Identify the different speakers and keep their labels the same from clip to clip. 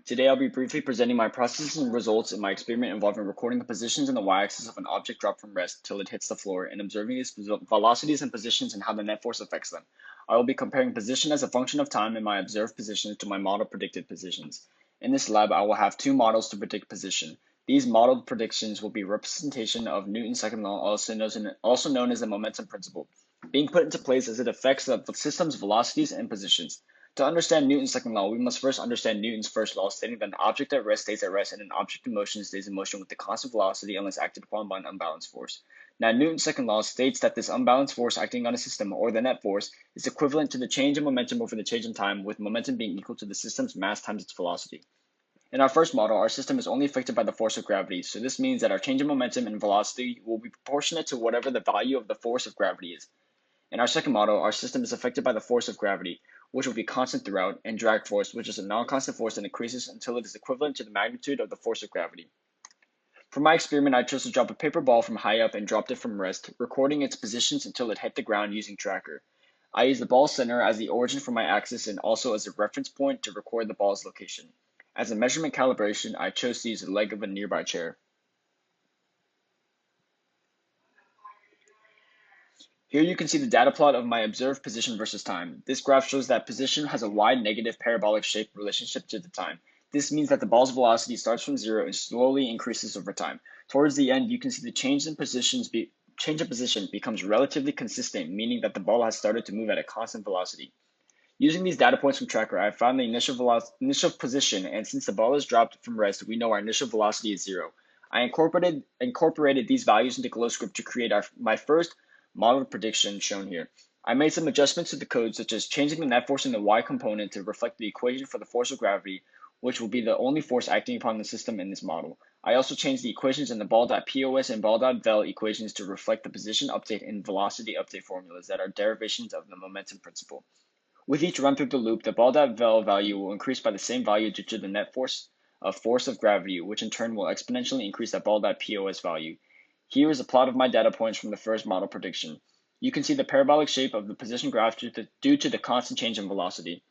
Speaker 1: Today I'll be briefly presenting my processes and results in my experiment involving recording the positions in the y-axis of an object dropped from rest till it hits the floor and observing its velocities and positions and how the net force affects them. I will be comparing position as a function of time in my observed positions to my model predicted positions. In this lab, I will have two models to predict position. These modeled predictions will be representation of Newton's second law, also known as the momentum principle, being put into place as it affects the system's velocities and positions. To understand Newton's second law, we must first understand Newton's first law, stating that an object at rest stays at rest and an object in motion stays in motion with the constant velocity unless acted upon by an unbalanced force. Now, Newton's second law states that this unbalanced force acting on a system, or the net force, is equivalent to the change in momentum over the change in time, with momentum being equal to the system's mass times its velocity. In our first model, our system is only affected by the force of gravity, so this means that our change in momentum and velocity will be proportionate to whatever the value of the force of gravity is. In our second model, our system is affected by the force of gravity, which will be constant throughout, and drag force, which is a non-constant force that increases until it is equivalent to the magnitude of the force of gravity. For my experiment, I chose to drop a paper ball from high up and dropped it from rest, recording its positions until it hit the ground using tracker. I used the ball center as the origin for my axis and also as a reference point to record the ball's location. As a measurement calibration, I chose to use the leg of a nearby chair. Here you can see the data plot of my observed position versus time. This graph shows that position has a wide negative parabolic shape relationship to the time. This means that the ball's velocity starts from zero and slowly increases over time. Towards the end, you can see the change in position becomes relatively consistent, meaning that the ball has started to move at a constant velocity. Using these data points from Tracker, I found the initial position, and since the ball is dropped from rest, we know our initial velocity is zero. I incorporated these values into GlowScript to create my first model prediction shown here. I made some adjustments to the code, such as changing the net force in the y component to reflect the equation for the force of gravity, which will be the only force acting upon the system in this model. I also changed the equations in the ball.pos and ball.vel equations to reflect the position update and velocity update formulas that are derivations of the momentum principle. With each run through the loop, the ball.vel value will increase by the same value due to the net force of gravity, which in turn will exponentially increase that ball.pos value. Here is a plot of my data points from the first model prediction. You can see the parabolic shape of the position graph due to the constant change in velocity.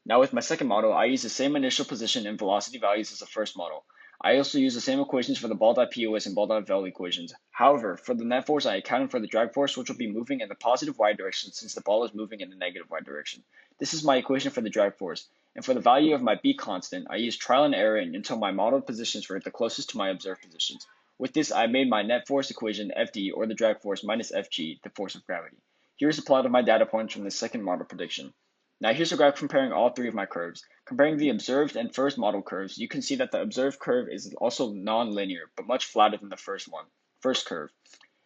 Speaker 1: Now with my second model, I use the same initial position and velocity values as the first model. I also use the same equations for the ball.pos and ball.vel equations. However, for the net force, I accounted for the drag force, which will be moving in the positive y direction since the ball is moving in the negative y direction. This is my equation for the drag force. And for the value of my b constant, I used trial and error until my modeled positions were the closest to my observed positions. With this, I made my net force equation Fd, or the drag force, minus Fg, the force of gravity. Here's a plot of my data points from the second model prediction. Now here's a graph comparing all three of my curves. Comparing the observed and first model curves, you can see that the observed curve is also non-linear, but much flatter than the first curve.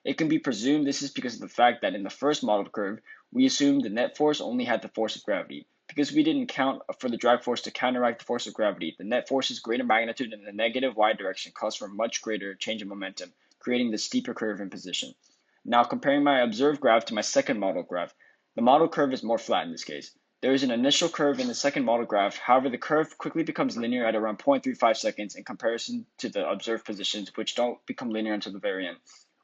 Speaker 1: It can be presumed this is because of the fact that in the first model curve, we assumed the net force only had the force of gravity. Because we didn't count for the drag force to counteract the force of gravity, the net force's greater magnitude in the negative y direction calls for a much greater change in momentum, creating the steeper curve in position. Now comparing my observed graph to my second model graph, the model curve is more flat in this case. There is an initial curve in the second model graph, however the curve quickly becomes linear at around 0.35 seconds in comparison to the observed positions, which don't become linear until the very end.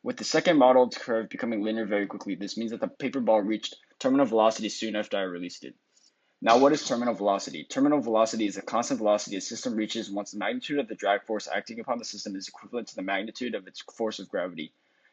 Speaker 1: With the second modeled curve becoming linear very quickly, this means that the paper ball reached terminal velocity soon after I released it. Now, what is terminal velocity? Terminal velocity is the constant velocity a system reaches once the magnitude of the drag force acting upon the system is equivalent to the magnitude of its force of gravity.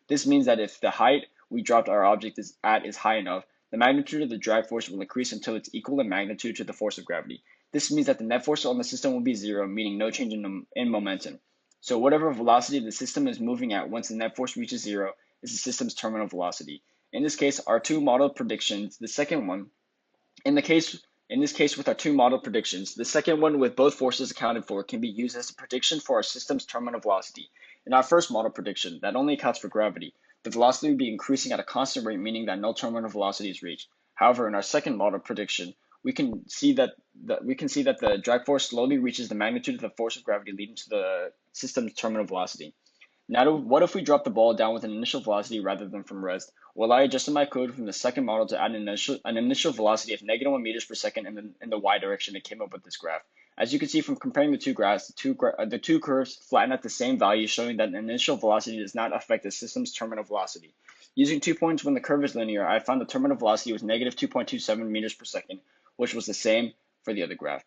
Speaker 1: This means that if the height we dropped our object is high enough, the magnitude of the drag force will increase until it's equal in magnitude to the force of gravity. This means that the net force on the system will be zero, meaning no change in momentum. So whatever velocity the system is moving at once the net force reaches zero is the system's terminal velocity. In this case, our two model predictions, the second one, in this case with our two model predictions, the second one with both forces accounted for can be used as a prediction for our system's terminal velocity. In our first model prediction, that only accounts for gravity, the velocity would be increasing at a constant rate, meaning that no terminal velocity is reached. However, in our second model prediction, we can see that the drag force slowly reaches the magnitude of the force of gravity, leading to the system's terminal velocity. Now, what if we drop the ball down with an initial velocity rather than from rest? Well, I adjusted my code from the second model to add an initial velocity of -1 meters per second in the y direction and came up with this graph. As you can see from comparing the two graphs, the two curves flatten at the same value, showing that an initial velocity does not affect the system's terminal velocity. Using 2 points when the curve is linear, I found the terminal velocity was -2.27 meters per second, which was the same for the other graph.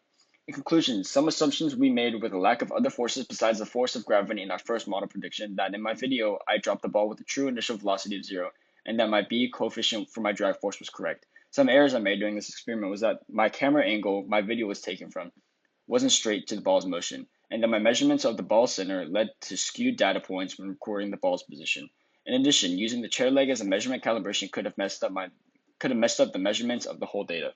Speaker 1: In conclusion, some assumptions we made with a lack of other forces besides the force of gravity in our first model prediction that in my video I dropped the ball with a true initial velocity of 0, and that my B coefficient for my drag force was correct. Some errors I made during this experiment was that my camera angle my video was taken from wasn't straight to the ball's motion, and that my measurements of the ball center led to skewed data points when recording the ball's position. In addition, using the chair leg as a measurement calibration could have messed up the measurements of the whole data.